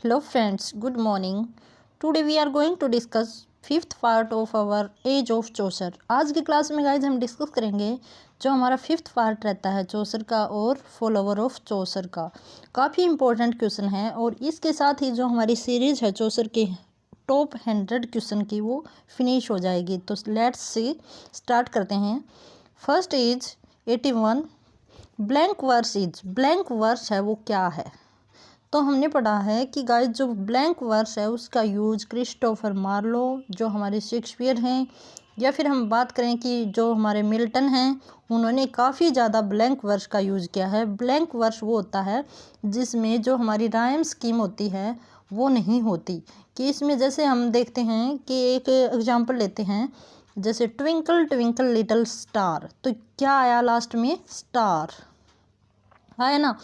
Hello friends, good morning. Today we are going to discuss fifth part of our age of Chaucer. आज की class में guys हम discuss करेंगे जो हमारा फिफ्थ पार्ट रहता है चौसर का और फॉलोवर ऑफ चौसर का। काफ़ी इंपॉर्टेंट क्वेश्चन है और इसके साथ ही जो हमारी सीरीज है चौसर के टॉप 100 क्वेश्चन की वो फिनिश हो जाएगी। तो लेट्स सी स्टार्ट करते हैं। First is 81 blank verse is. Blank verse है वो क्या है? तो हमने पढ़ा है कि गाइस जो ब्लैंक वर्स है उसका यूज क्रिस्टोफर मार्लो जो हमारे शेक्सपियर हैं, या फिर हम बात करें कि जो हमारे मिल्टन हैं, उन्होंने काफ़ी ज़्यादा ब्लैंक वर्स का यूज़ किया है। ब्लैंक वर्स वो होता है जिसमें जो हमारी राइम स्कीम होती है वो नहीं होती। कि इसमें जैसे हम देखते हैं कि एक एग्जांपल लेते हैं, जैसे ट्विंकल ट्विंकल लिटिल स्टार, तो क्या आया लास्ट में? स्टार आया ना।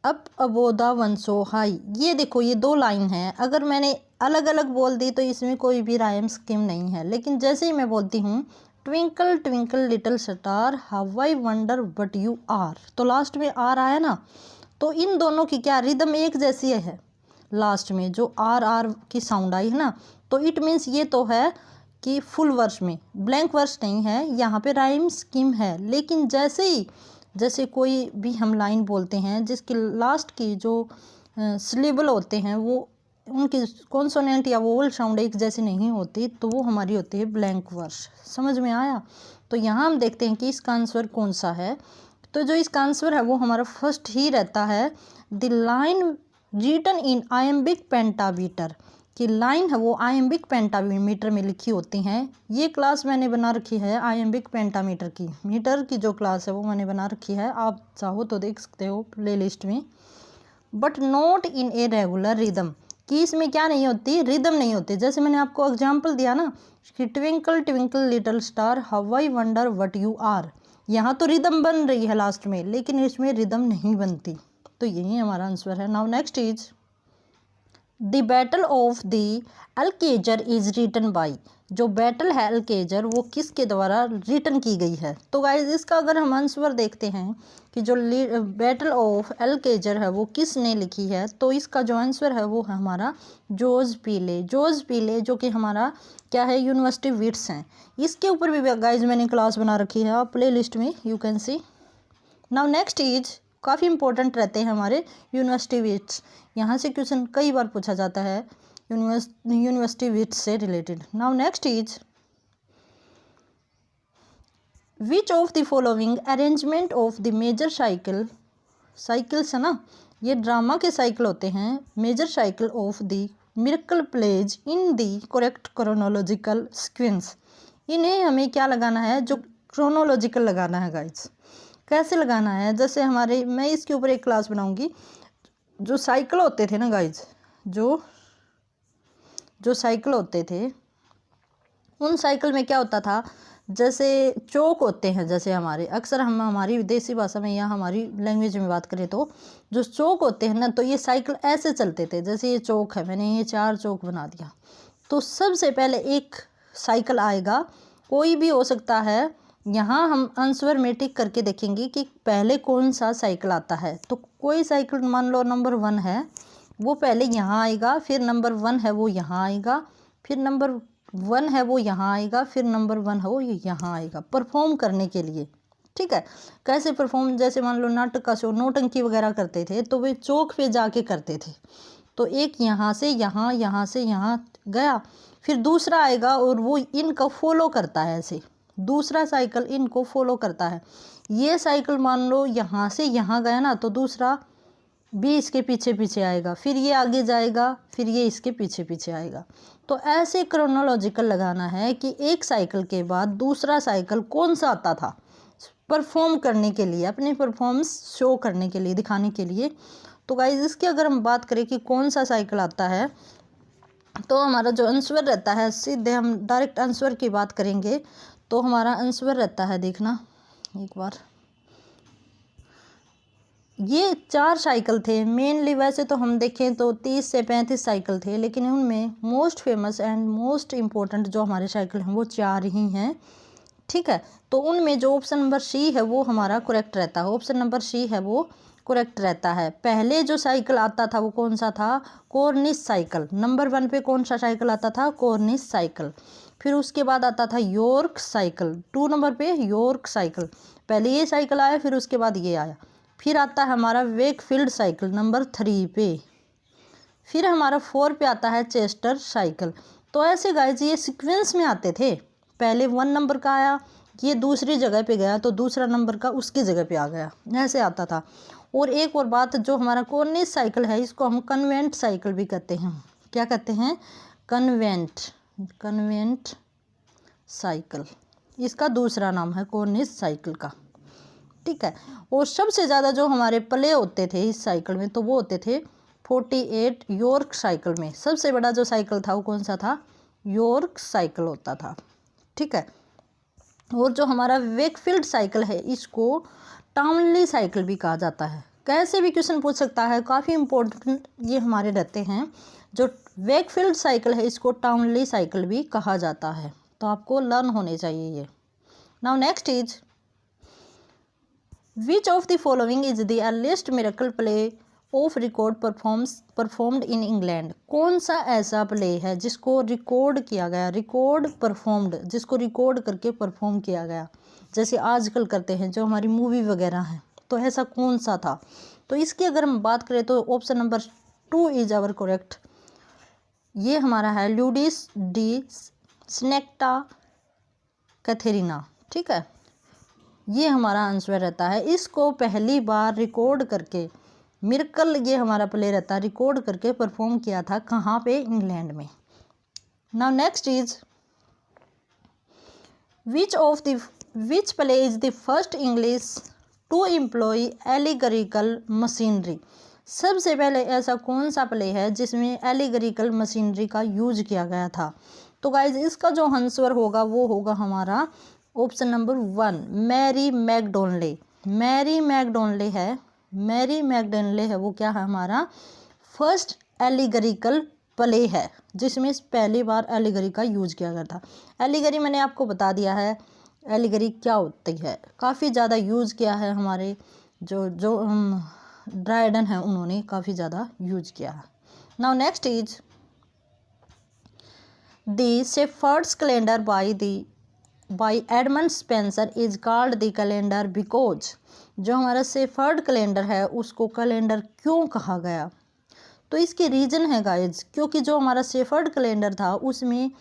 अप अबोदा वन सो हाई, ये देखो ये दो लाइन है। अगर मैंने अलग अलग बोल दी तो इसमें कोई भी राइम स्कीम नहीं है, लेकिन जैसे ही मैं बोलती हूँ twinkle twinkle little star how I wonder what you are, तो लास्ट में आर आया ना। तो इन दोनों की क्या रिदम एक जैसी है, लास्ट में जो आर आर की साउंड आई है ना, तो इट मीन्स ये तो है कि फुल वर्स में ब्लैंक वर्स नहीं है, यहाँ पे राइम स्कीम है। लेकिन जैसे कोई भी हम लाइन बोलते हैं जिसकी लास्ट की जो सिलेबल होते हैं वो उनकी कॉन्सोनेंट या वोवल साउंड एक जैसी नहीं होती, तो वो हमारी होती है ब्लैंक वर्स। समझ में आया? तो यहाँ हम देखते हैं कि इसका आंसर कौन सा है। तो जो इसका आंसर है वो हमारा फर्स्ट ही रहता है, the line written in iambic pentameter. कि लाइन है वो आयम्बिक पेंटामीटर में लिखी होती हैं। ये क्लास मैंने बना रखी है आयम्बिक पेंटामीटर की, मीटर की जो क्लास है वो मैंने बना रखी है, आप चाहो तो देख सकते हो प्लेलिस्ट में। But not in a regular rhythm, कि इसमें क्या नहीं होती? रिदम नहीं होती। जैसे मैंने आपको एग्जाम्पल दिया ना कि twinkle twinkle little star how I wonder what you are, यहाँ तो रिदम बन रही है लास्ट में, लेकिन इसमें रिदम नहीं बनती। तो यही हमारा आंसर है। Now next is the battle of the Alcazar is written by. जो बैटल है अल्केजर वो किसके द्वारा रिटन की गई है? तो गाइज इसका अगर हम आंसर देखते हैं कि जो बैटल ऑफ अल्केजर है वो किसने लिखी है, तो इसका जो आंसर है वो है हमारा जोज पीले। जोज पीले जो कि हमारा क्या है, यूनिवर्सिटी विट्स हैं। इसके ऊपर भी गाइज मैंने क्लास बना रखी है, आप प्ले लिस्ट में you can see. Now next is काफ़ी इंपॉर्टेंट रहते हैं हमारे यूनिवर्सिटी विट्स। यहाँ से क्वेश्चन कई बार पूछा जाता है यूनिवर्सिटी विट्स से related. Now next is which of the following arrangement of the major cycle, cycles है ना, ये ड्रामा के साइकिल होते हैं, major cycle of the miracle plays in the correct chronological sequence. इन्हें हमें क्या लगाना है? जो क्रोनोलॉजिकल लगाना है गाइज। कैसे लगाना है? जैसे हमारे, मैं इसके ऊपर एक क्लास बनाऊंगी। जो साइकिल होते थे ना गाइज, जो साइकिल होते थे उन साइकिल में क्या होता था, जैसे चौक होते हैं, जैसे हमारे अक्सर हम हमारी विदेशी भाषा में या हमारी लैंग्वेज में बात करें तो जो चौक होते हैं ना, तो ये साइकिल ऐसे चलते थे। जैसे ये चौक है, मैंने ये 4 चौक बना दिया, तो सबसे पहले एक साइकिल आएगा, कोई भी हो सकता है। यहाँ हम आंसर में टिक करके देखेंगे कि पहले कौन सा साइकिल आता है। तो कोई साइकिल मान लो नंबर 1 है, वो पहले यहाँ आएगा, फिर नंबर 1 है वो यहाँ आएगा, फिर नंबर 1 है वो यहाँ आएगा, फिर नंबर 1 है वो यहाँ आएगा परफॉर्म करने के लिए। ठीक है, कैसे परफॉर्म? जैसे मान लो नाटक का शो, नौटंकी वगैरह करते थे तो वे चौक पे जाके करते थे। तो एक यहाँ से यहाँ, यहाँ से यहाँ गया, फिर दूसरा आएगा और वो इनको फॉलो करता है। ऐसे दूसरा साइकिल इनको फॉलो करता है। ये साइकिल मान लो यहाँ से यहाँ गया ना, तो दूसरा भी इसके पीछे पीछे आएगा, फिर ये आगे जाएगा, फिर ये इसके पीछे पीछे आएगा। तो ऐसे क्रोनोलॉजिकल लगाना है कि एक साइकिल के बाद दूसरा साइकिल कौन सा आता था परफॉर्म करने के लिए, अपनी परफॉर्मेंस शो करने के लिए, दिखाने के लिए। तो गाइज इसकी अगर हम बात करें कि कौन सा साइकिल आता है, तो हमारा जो आंसर रहता है, सीधे हम डायरेक्ट आंसर की बात करेंगे तो हमारा आंसर रहता है, देखना एक बार, ये 4 साइकिल थे मेनली। वैसे तो हम देखें तो 30 से 35 साइकिल थे, लेकिन उनमें most famous and most important जो हमारे साइकिल हैं वो 4 ही हैं। ठीक है, तो उनमें जो ऑप्शन नंबर सी है वो हमारा करेक्ट रहता है। ऑप्शन नंबर सी है वो करेक्ट रहता है। पहले जो साइकिल आता था वो कौन सा था, कॉर्निश साइकिल। नंबर 1 पे कौन सा साइकिल आता था, कॉर्निश साइकिल। फिर उसके बाद आता था यॉर्क साइकिल, 2 नंबर पे यॉर्क साइकिल। पहले ये साइकिल आया, फिर उसके बाद ये आया। फिर आता है हमारा वेकफील्ड साइकिल नंबर 3 पे। फिर हमारा 4 पे आता है चेस्टर साइकिल। तो ऐसे गाइस ये सीक्वेंस में आते थे, पहले 1 नंबर का आया, ये दूसरी जगह पे गया तो दूसरा नंबर का उसकी जगह पे आ गया, ऐसे आता था। और एक और बात, जो हमारा कॉर्निश साइकिल है इसको हम कन्वेंट साइकिल भी कहते हैं। क्या कहते हैं, कन्वेंट साइकिल, इसका दूसरा नाम है कॉर्निश साइकिल का, ठीक है। और सबसे ज़्यादा जो हमारे प्ले होते थे इस साइकिल में तो वो होते थे 48 यॉर्क साइकिल में। सबसे बड़ा जो साइकिल था वो कौन सा था, यॉर्क साइकिल होता था, ठीक है। और जो हमारा वेकफील्ड साइकिल है इसको टाउनली साइकिल भी कहा जाता है। कैसे भी क्वेश्चन पूछ सकता है, काफ़ी इंपॉर्टेंट ये हमारे रहते हैं। जो वेकफील्ड साइकिल है इसको टाउनली साइकिल भी कहा जाता है, तो आपको लर्न होने चाहिए ये। Now next is which of the following is the earliest miracle play of record performed in England. कौन सा ऐसा प्ले है जिसको रिकॉर्ड किया गया, रिकॉर्ड परफॉर्म्ड, जिसको रिकॉर्ड करके परफॉर्म किया गया, जैसे आजकल करते हैं जो हमारी मूवी वगैरह हैं, तो ऐसा कौन सा था। तो इसकी अगर हम बात करें तो option number 2 is our correct. ये हमारा है ल्यूडिस डी स्नेक्टा कैथेरिना, ठीक है, ये हमारा आंसर रहता है। इसको पहली बार रिकॉर्ड करके मिरेकल, ये हमारा प्ले रहता है, रिकॉर्ड करके परफॉर्म किया था कहाँ पे, इंग्लैंड में। Now next is which play is the first English to employ allegorical machinery. सबसे पहले ऐसा कौन सा प्ले है जिसमें एलिगरिकल मशीनरी का यूज किया गया था। तो गाइज इसका जो आंसर होगा वो होगा हमारा ऑप्शन नंबर 1 मैरी मैकडोनले। मैरी मैकडोनले है, मैरी मैकडोनले है, वो क्या है हमारा फर्स्ट एलिगरिकल प्ले है जिसमें पहली बार एलिगरी का यूज किया गया था। एलिगरी मैंने आपको बता दिया है एलिगरी क्या होती है, काफ़ी ज़्यादा यूज़ किया है हमारे जो ड्राइडन है उन्होंने काफ़ी ज़्यादा यूज किया है। Now next is the shepherd's calendar by Edmund Spenser is called the calendar because. जो हमारा शेफर्ड कैलेंडर है उसको कैलेंडर क्यों कहा गया, तो इसके रीज़न है गाइज, क्योंकि जो हमारा शेफर्ड कैलेंडर था उसमें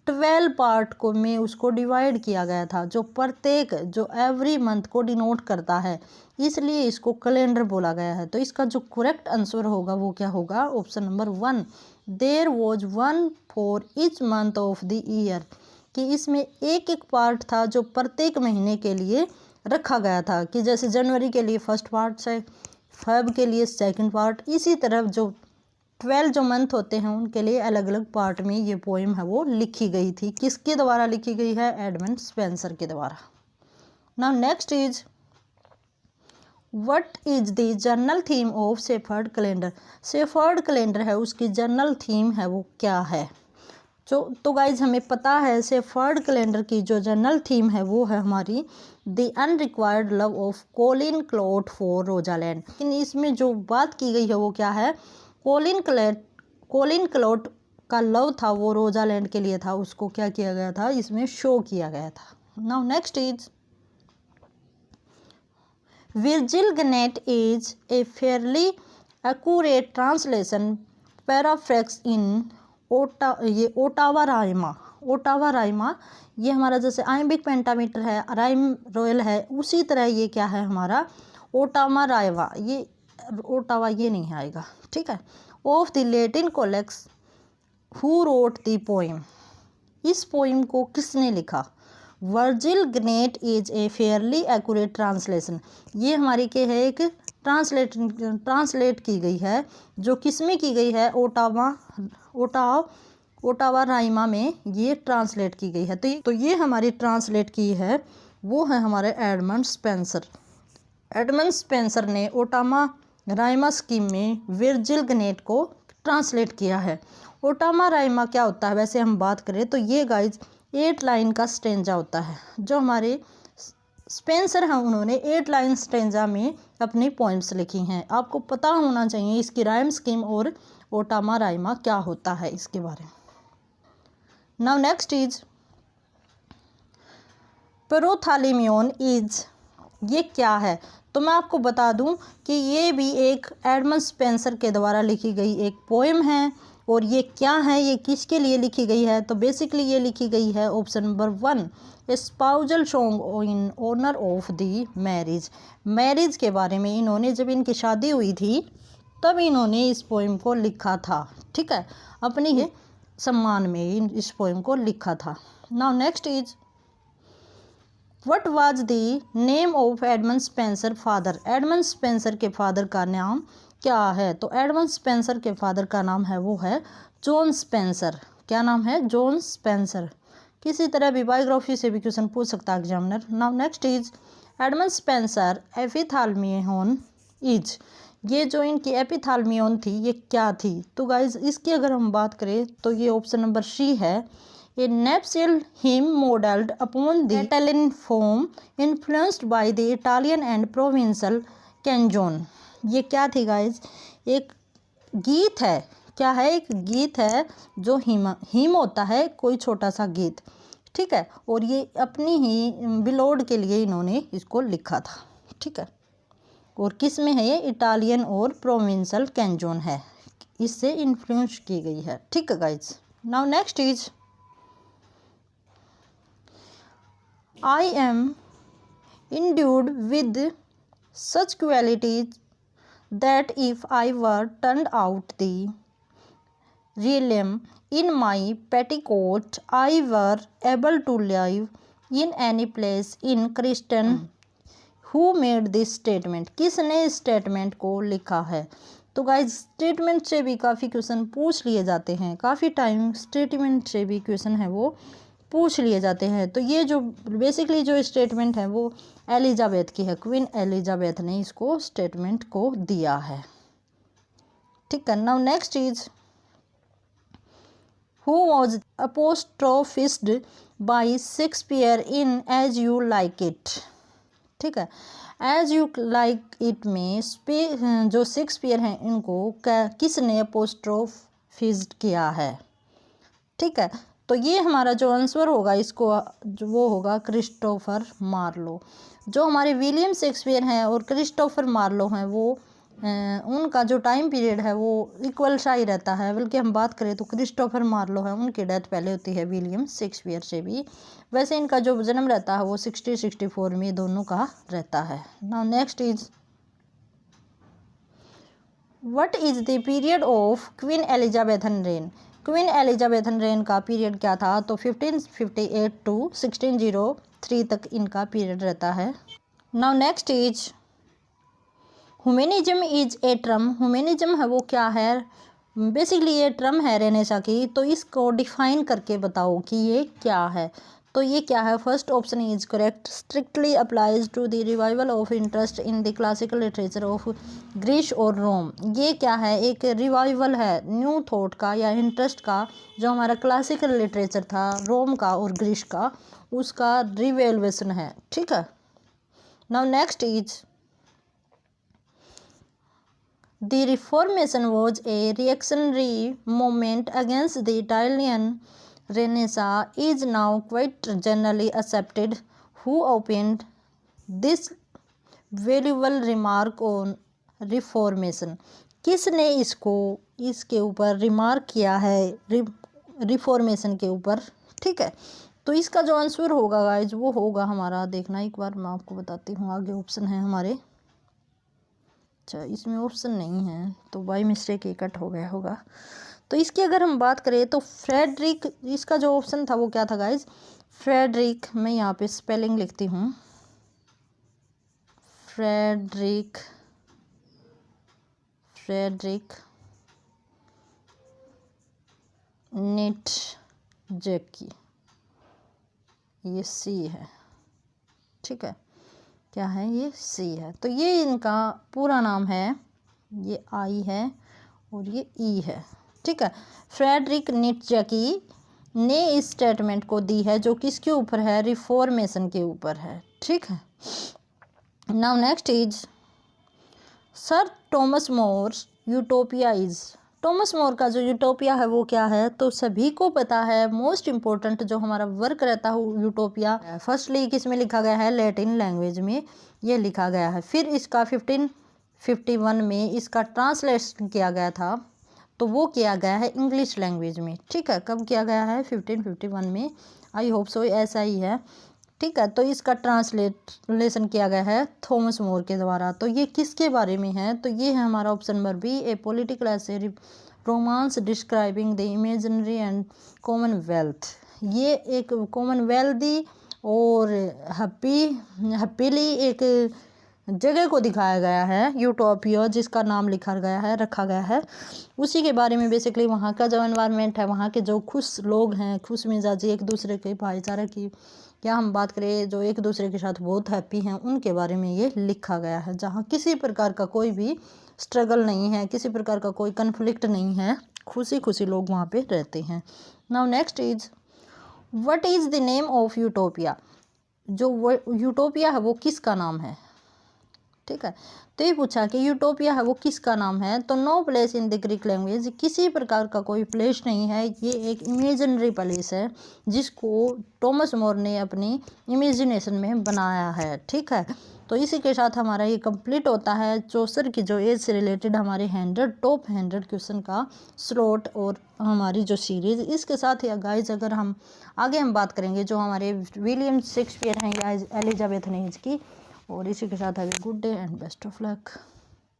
12 पार्ट को में उसको डिवाइड किया गया था, जो प्रत्येक जो एवरी मंथ को डिनोट करता है, इसलिए इसको कैलेंडर बोला गया है। तो इसका जो करेक्ट आंसर होगा वो क्या होगा, option number 1 there was 1 for each month of the year, कि इसमें एक एक पार्ट था जो प्रत्येक महीने के लिए रखा गया था, कि जैसे जनवरी के लिए फर्स्ट पार्ट है, फेब के लिए सेकंड पार्ट, इसी तरह जो 12 जो मंथ होते हैं उनके लिए अलग अलग पार्ट में ये पोएम है वो लिखी गई थी। किसके द्वारा लिखी गई है, एडमंड स्पेंसर के द्वारा। Now next is what is the journal theme of shepherd calendar. Shepherd calendar है उसकी जर्नल थीम है वो क्या है। तो गाइज हमें पता है शेफर्ड कैलेंडर की जो जनरल थीम है वो है हमारी the unrequited love of Colin Clout for Rosalind. लेकिन इसमें जो बात की गई है वो क्या है, कोलिन क्लॉट का लव था वो रोजालैंड के लिए था, उसको क्या किया गया था, इसमें शो किया गया था। Now next is Virgil Aeneid is a fairly accurate translation paraphrase in ottava rima. ये हमारा जैसे आइम्बिक पेंटामीटर है, राइम रॉयल है, उसी तरह ये क्या है हमारा ओटावा राइवा, ये ओटावा ये नहीं आएगा, ठीक है। Of the Latin codex who wrote the poem. इस पोइम को किसने लिखा, Virgil Aeneid is a fairly accurate translation. ये हमारी क्या है, एक ट्रांसलेट की गई है, जो किस में की गई है, ओटावा राइमा में ये ट्रांसलेट की गई है। तो ये हमारी ट्रांसलेट की है वो है हमारे एडमंड स्पेंसर। एडमंड स्पेंसर ने ओटावा राइमा स्कीम में वर्जिल गनेट को ट्रांसलेट किया है। ओटावा राइमा क्या होता है, वैसे हम बात करें तो ये गाइज 8 लाइन का स्टेंजा होता है। जो हमारे स्पेंसर हैं उन्होंने 8 लाइन स्टेंजा में अपनी पोइम्स लिखी हैं। आपको पता होना चाहिए इसकी राइम स्कीम और ओटामा राइमा क्या होता है इसके बारे में। नाउ नेक्स्ट इज प्रोथालिमियन इज, ये क्या है? तो मैं आपको बता दूं कि ये भी एक एडमंड स्पेंसर के द्वारा लिखी गई एक पोएम है। और ये क्या है, ये किसके लिए लिखी गई है? तो बेसिकली ये लिखी गई है option number 1, spousal song in honour of the marriage. Marriage के बारे में इन्होंने, जब इनकी शादी हुई थी तब इन्होंने इस पोएम को लिखा था, ठीक है, अपनी ही सम्मान में इस पोएम को लिखा था। Now next is what was the name of Edmund Spenser father? Edmund Spenser के फादर का नाम क्या है? तो एडमंड स्पेंसर के फादर का नाम है वो है जॉन स्पेंसर। क्या नाम है? John Spencer. किसी तरह भी बायोग्राफी से भी क्वेश्चन पूछ सकता है examiner. Now next is Edmund Spenser Epithalamion is, ये जो इनकी एपिथालमियन थी ये क्या थी? तो गाइज इसकी अगर हम बात करें तो ये ऑप्शन नंबर सी है, A nuptial hymn modeled upon the Italian form influenced by the Italian and provincial canzone। ये क्या थी गाइज? एक गीत है। क्या है? एक गीत है जो हिम होता है, कोई छोटा सा गीत, ठीक है, और ये अपनी ही बिलोड के लिए इन्होंने इसको लिखा था, ठीक है। और किस में है ये? इटालियन और प्रोविंशियल कैंजोन है, इससे इन्फ्लुएंस की गई है, ठीक है guys. Now next is I am endued with such qualities that if I were turned out the realm in my petticoat, I were able to live in any place in Christian। Who made this statement? किसने इस statement को लिखा है? तो guys statement से भी काफ़ी question पूछ लिए जाते हैं, काफ़ी टाइम स्टेटमेंट से भी क्वेश्चन है वो पूछ लिए जाते हैं। तो ये जो बेसिकली जो स्टेटमेंट है वो एलिजाबेथ की है, क्वीन एलिजाबेथ ने इसको स्टेटमेंट को दिया है, ठीक है। Now next is who was apostrophised by Shakespeare in as you like it, ठीक है। एज यू लाइक इट में जो शेक्सपियर हैं इनको किसने अपोस्ट्रोफिस्ड किया है, ठीक है। तो ये हमारा जो आंसर होगा इसको जो वो होगा क्रिस्टोफर मार्लो। जो हमारे विलियम शेक्सपियर हैं और क्रिस्टोफर मार्लो हैं वो उनका जो टाइम पीरियड है वो इक्वल सा ही रहता है, बल्कि हम बात करें तो क्रिस्टोफर मार्लो है उनकी डेथ पहले होती है विलियम शेक्सपियर से भी। वैसे इनका जो जन्म रहता है वो 60-64 में दोनों का रहता है। Now next is what is the period of queen Elizabethan rain? Queen Elizabethan rain का पीरियड क्या था? तो 1558 टू 1603 तक इनका पीरियड रहता है। Now next is humanism is a term. Humanism है वो क्या है? बेसिकली ये टर्म है रेनेसा की, तो इसको डिफाइन करके बताओ कि ये क्या है। तो ये क्या है? First option is correct, strictly applies to the revival of interest in the classical literature of Greece और रोम। ये क्या है? एक रिवाइवल है न्यू थॉट का या इंटरेस्ट का, जो हमारा क्लासिकल लिटरेचर था रोम का और ग्रीस का, उसका रिवेल्वेशन है, ठीक है। Now next is the reformation was a reactionary movement against the Italian Renaissance is now quite generally accepted। Who opened this valuable remark on reformation? किसने इसके ऊपर रिमार्क किया है रिफॉर्मेशन के ऊपर, ठीक है। तो इसका जो आंसर होगा गाइज वो होगा हमारा, देखना एक बार मैं आपको बताती हूँ, आगे ऑप्शन है हमारे, अच्छा इसमें ऑप्शन नहीं है तो बाय मिस्टेक ये कट हो गया होगा। तो इसकी अगर हम बात करें तो फ्रेडरिक, इसका जो ऑप्शन था वो क्या था गाइज? फ्रेडरिक, मैं यहाँ पे स्पेलिंग लिखती हूँ, फ्रेडरिक नीटजे, ये सी है, ठीक है। क्या है? ये सी है। तो ये इनका पूरा नाम है, ये आई है और ये ई है, ठीक है। फ्रेडरिक नीटजे ने इस स्टेटमेंट को दी है जो किसके ऊपर है? रिफॉर्मेशन के ऊपर है, ठीक है। Now next is Sir Thomas More Utopia is, Thomas More का जो यूटोपिया है वो क्या है, तो सभी को पता है मोस्ट इम्पोर्टेंट जो हमारा वर्क रहता है यूटोपिया, फर्स्टली किस में लिखा गया है, लैटिन लैंग्वेज में ये लिखा गया है। फिर इसका 1551 में इसका ट्रांसलेशन किया गया था, तो वो किया गया है इंग्लिश लैंग्वेज में। ठीक है, कब किया गया है, 1551 में, आई होप सो ऐसा ही है। ठीक है, तो इसका ट्रांसलेशन किया गया है थॉमस मोर के द्वारा। तो ये किसके बारे में है, तो ये है हमारा option number B, a political essay romance describing the imaginary and commonwealth. ये एक कॉमनवेल्थी और हैप्पीली एक जगह को दिखाया गया है, यूटोपिया, जिसका नाम रखा गया है उसी के बारे में। बेसिकली वहाँ का जो एनवायरनमेंट है, वहाँ के जो खुश लोग हैं, खुश मिजाजी, एक दूसरे के भाईचारे की क्या हम बात करें, जो एक दूसरे के साथ बहुत हैप्पी हैं, उनके बारे में ये लिखा गया है, जहाँ किसी प्रकार का कोई भी स्ट्रगल नहीं है, किसी प्रकार का कोई कन्फ्लिक्ट नहीं है, खुशी खुशी लोग वहाँ पे रहते हैं। Now next is, what is the name of utopia, जो यूटोपिया है वो किसका नाम है। ठीक है, तो ये पूछा कि यूटोपिया है वो किसका नाम है, तो no place in the Greek language, किसी प्रकार का कोई प्लेस नहीं है, ये एक इमेजिनरी प्लेस है जिसको टॉमस मोर ने अपनी इमेजिनेशन में बनाया है। ठीक है, तो इसी के साथ हमारा ये कंप्लीट होता है चौसर की जो एज से रिलेटेड हमारे टॉप 100 क्वेश्चन का स्लॉट और हमारी जो सीरीज़। इसके साथ ही गाइज अगर हम आगे बात करेंगे जो हमारे विलियम शेक्सपियर हैं या एलिजाबेथ नीज की। और इसी के साथ have a good day and best of luck.